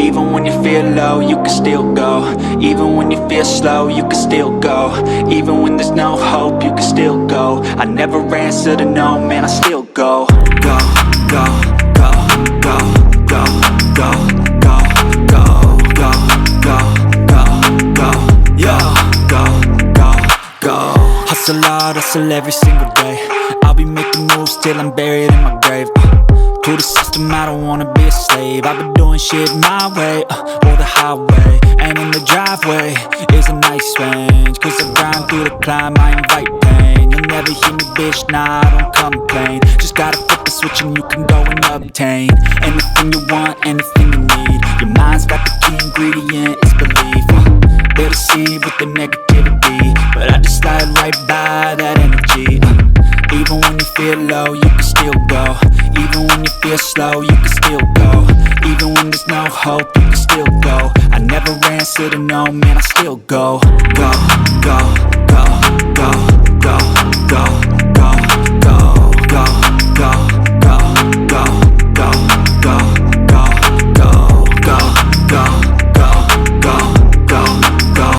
Even when you feel low, you can still go. Even when you feel slow, you can still go. Even when there's no hope, you can still go. I never answer to no, man, I still go. Go, go, go, go, go, go, go, go, go, go, go, go, yo, go, go, go. Hustle hard, hustle every single day. I'll be making moves till I'm buried in my grave. To the system, I don't wanna be a slave. I've been doing shit my way, or the highway. And in the driveway is a nice range. Cause I grind through the climb, I invite pain. You'll never hear me, bitch, nah, I don't complain. Just gotta flip the switch and you can go and obtain anything you want, anything you need. Your mind's got the key ingredient, it's belief. They'll deceive with the negativity, but I just slide right by that energy. Even when you feel low, you can still go. Even when you feel slow, you can still go. Even when there's no hope, you can still go. I never answer to no, man, I still go. Go, go, go, go, go.